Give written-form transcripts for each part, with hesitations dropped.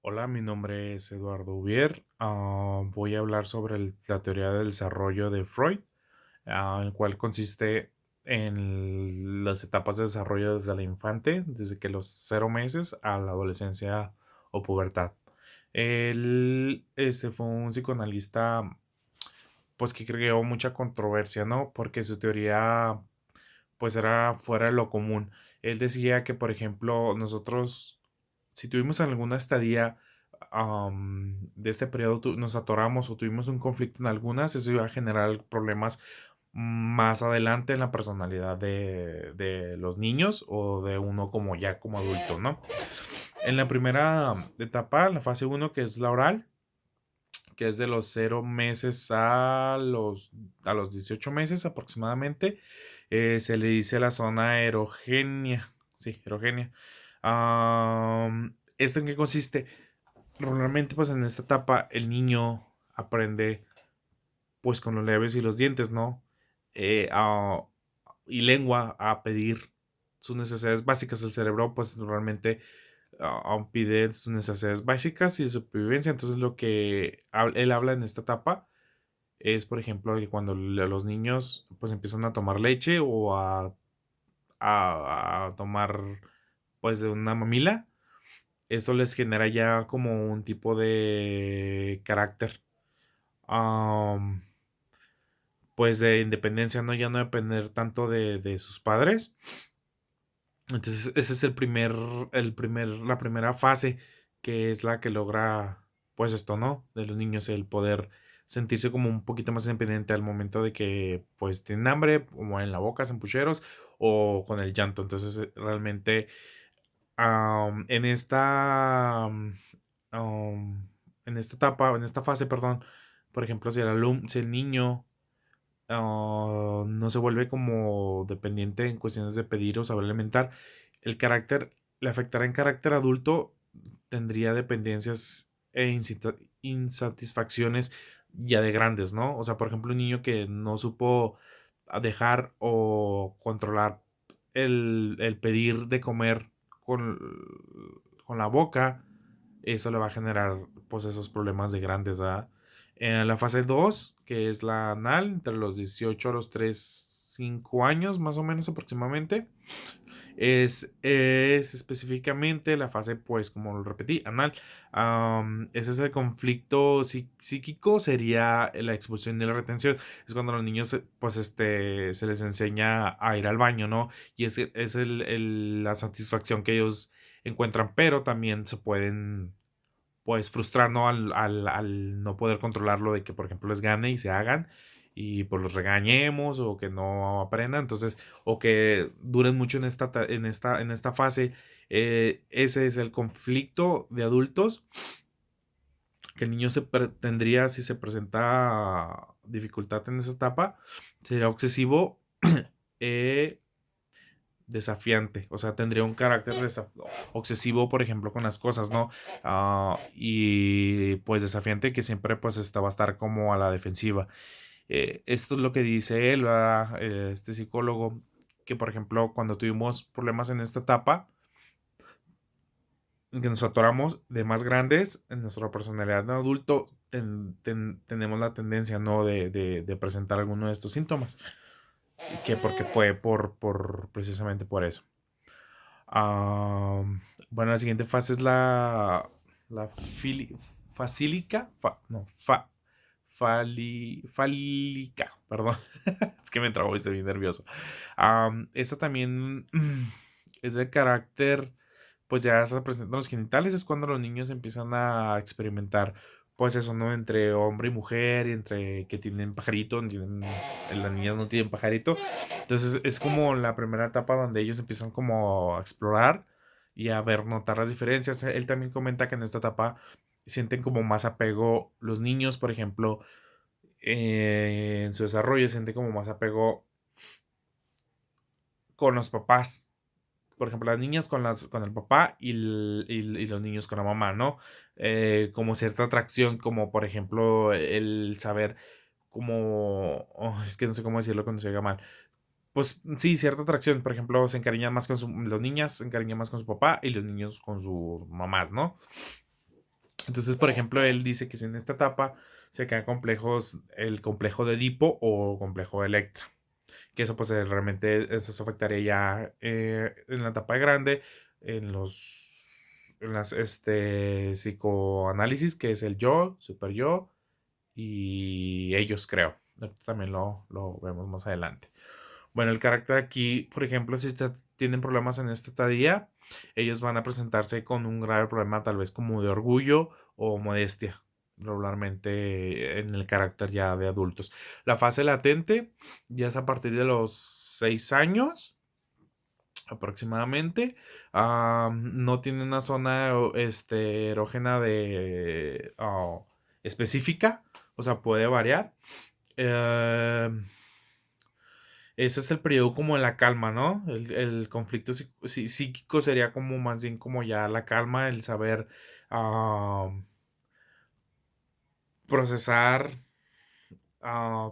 Hola, mi nombre es Eduardo Ubier. Voy a hablar sobre la teoría del desarrollo de Freud, el cual consiste en las etapas de desarrollo desde la infante, desde que los 0 meses a la adolescencia o pubertad. Él fue un psicoanalista pues que creó mucha controversia, ¿no? Porque su teoría pues era fuera de lo común. Él decía que, por ejemplo, nosotros, si tuvimos alguna estadía de este periodo, nos atoramos o tuvimos un conflicto en algunas, eso iba a generar problemas más adelante en la personalidad de los niños o de uno como ya como adulto, ¿no? En la primera etapa, la fase uno que es la oral, que es de los 0 meses a los 18 meses aproximadamente. Se le dice la zona erogénea. Sí, erogénea. ¿Esto en qué consiste? Normalmente, pues en esta etapa, el niño aprende, pues con los labios y los dientes, ¿no? Eh, a- y lengua a pedir sus necesidades básicas. El cerebro, pues realmente aún pide sus necesidades básicas y supervivencia. Entonces, lo que él habla en esta etapa es, por ejemplo, que cuando los niños pues empiezan a tomar leche o a tomar pues de una mamila, eso les genera ya como un tipo de carácter, am, pues de independencia, ¿no? Ya no depender tanto de sus padres. Entonces, ese es la primera fase que es la que logra, pues esto, ¿no? De los niños, el poder sentirse como un poquito más independiente al momento de que, pues, tienen hambre, como en la boca, hacen pucheros, o con el llanto. Entonces, realmente, en am, en esta etapa, en esta fase, perdón, por ejemplo, si el niño no se vuelve como dependiente en cuestiones de pedir o saber alimentar, el carácter le afectará en carácter adulto, tendría dependencias e insatisfacciones ya de grandes, ¿no? O sea, por ejemplo, un niño que no supo dejar o controlar el pedir de comer con, con la boca, eso le va a generar pues esos problemas de grandes, ¿verdad? En la fase 2 que es la anal, entre los 18 a los 5 años, más o menos aproximadamente, es específicamente la fase, pues, como lo repetí, anal. Ese es el conflicto psíquico, sería la expulsión y la retención. Es cuando a los niños, pues, se les enseña a ir al baño, ¿no? Y es la satisfacción que ellos encuentran, pero también se pueden pues frustrar, ¿no? Al no poder controlarlo de que, por ejemplo, les gane y se hagan y pues los regañemos o que no aprendan, entonces, o que duren mucho en esta fase. Ese es el conflicto de adultos que el niño tendría si se presenta dificultad en esa etapa, sería obsesivo, eh, desafiante, o sea, tendría un carácter obsesivo, por ejemplo, con las cosas, ¿no? Y pues desafiante que siempre pues va a estar como a la defensiva. Esto es lo que dice él, ¿verdad? Este psicólogo, que por ejemplo, cuando tuvimos problemas en esta etapa, en que nos atoramos de más grandes, en nuestra personalidad de adulto, tenemos la tendencia, ¿no? De presentar alguno de estos síntomas, que porque fue precisamente por eso. Bueno, la siguiente fase es la facílica, no, fálica, perdón. Es que me trabo y estoy bien nervioso. Esa también es de carácter, pues ya se presentan los genitales, es cuando los niños empiezan a experimentar, pues eso, ¿no? Entre hombre y mujer, y entre que tienen pajarito, las niñas no tienen pajarito. Entonces es como la primera etapa donde ellos empiezan como a explorar y a ver, notar las diferencias. Él también comenta que en esta etapa sienten como más apego los niños, por ejemplo, en su desarrollo sienten como más apego con los papás. Por ejemplo, las niñas con el papá y los niños con la mamá, ¿no? Como cierta atracción, como por ejemplo el saber como, es que no sé cómo decirlo cuando se oiga mal. Pues sí, cierta atracción. Por ejemplo, se encariñan más con las niñas se encariñan más con su papá y los niños con sus mamás, ¿no? Entonces, por ejemplo, él dice que si en esta etapa se quedan complejos, el complejo de Edipo o complejo de Electra, que eso pues realmente eso se afectaría ya en la etapa grande, en las psicoanálisis, que es el yo, super yo y ellos, creo. Esto también lo vemos más adelante. Bueno, el carácter aquí, por ejemplo, si tienen problemas en esta estadía, ellos van a presentarse con un grave problema, tal vez como de orgullo o modestia, regularmente en el carácter ya de adultos. La fase latente ya es a partir de los 6 años aproximadamente. No tiene una zona erógena específica, o sea, puede variar. Eh, Ese es el periodo como de la calma, ¿no? El conflicto psíquico sería como más bien como ya la calma, el saber ah, procesar,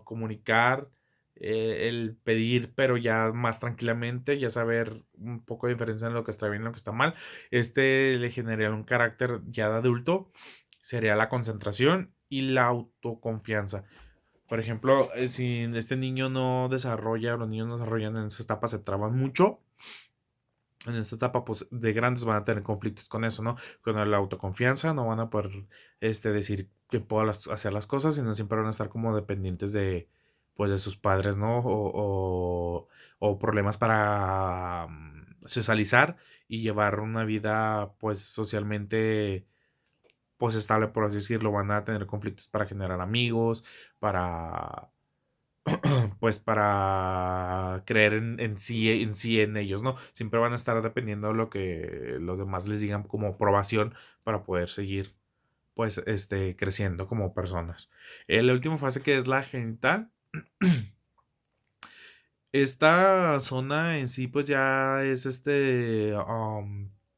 comunicar, el pedir, pero ya más tranquilamente, ya saber un poco de diferencia en lo que está bien y lo que está mal. Le generaría un carácter ya de adulto, sería la concentración y la autoconfianza. Por ejemplo, si este niño no desarrolla, los niños no desarrollan en esa etapa, se traban mucho. En esta etapa, pues de grandes van a tener conflictos con eso, ¿no? Con la autoconfianza, no van a poder decir que puedo hacer las cosas, sino siempre van a estar como dependientes de, pues, de sus padres, ¿no? O problemas para socializar y llevar una vida, pues, socialmente, pues, estable, por así decirlo. Van a tener conflictos para generar amigos, para pues para creer en sí en ellos, ¿no? Siempre van a estar dependiendo de lo que los demás les digan como aprobación para poder seguir, pues, creciendo como personas. La última fase, que es la genital, esta zona en sí, pues ya es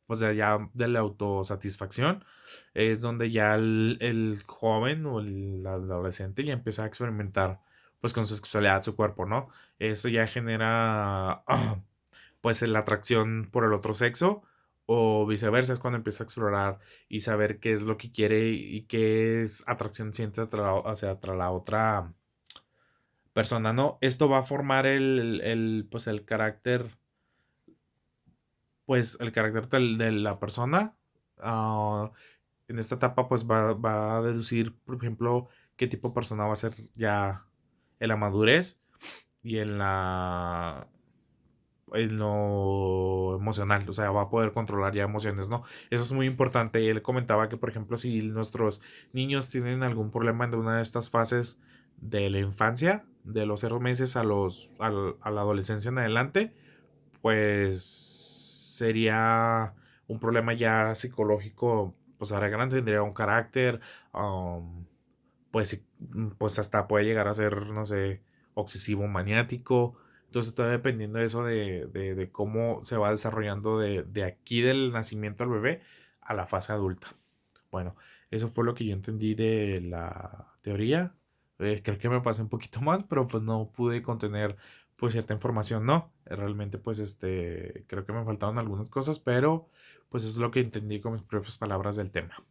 pues ya de la autosatisfacción, es donde ya el joven o el adolescente ya empieza a experimentar, pues, con su sexualidad, su cuerpo, ¿no? Eso ya genera, pues, la atracción por el otro sexo, o viceversa, es cuando empieza a explorar y saber qué es lo que quiere y qué es atracción siente hacia la otra persona, ¿no? Esto va a formar pues el carácter, pues el carácter de la persona. Ah, en esta etapa, pues va a deducir, por ejemplo, qué tipo de persona va a ser ya en la madurez y en lo emocional, o sea, va a poder controlar ya emociones, ¿no? Eso es muy importante. Y él comentaba que, por ejemplo, si nuestros niños tienen algún problema en una de estas fases de la infancia, de los 0 meses a la adolescencia en adelante, pues sería un problema ya psicológico, pues ahora grande, tendría un carácter, um, pues, pues hasta puede llegar a ser, no sé, obsesivo, maniático. Entonces está dependiendo de eso, de cómo se va desarrollando de aquí del nacimiento del bebé a la fase adulta. Bueno, eso fue lo que yo entendí de la teoría. Creo que me pasé un poquito más, pero pues no pude contener pues cierta información, ¿no? Realmente pues creo que me faltaron algunas cosas, pero pues es lo que entendí con mis propias palabras del tema.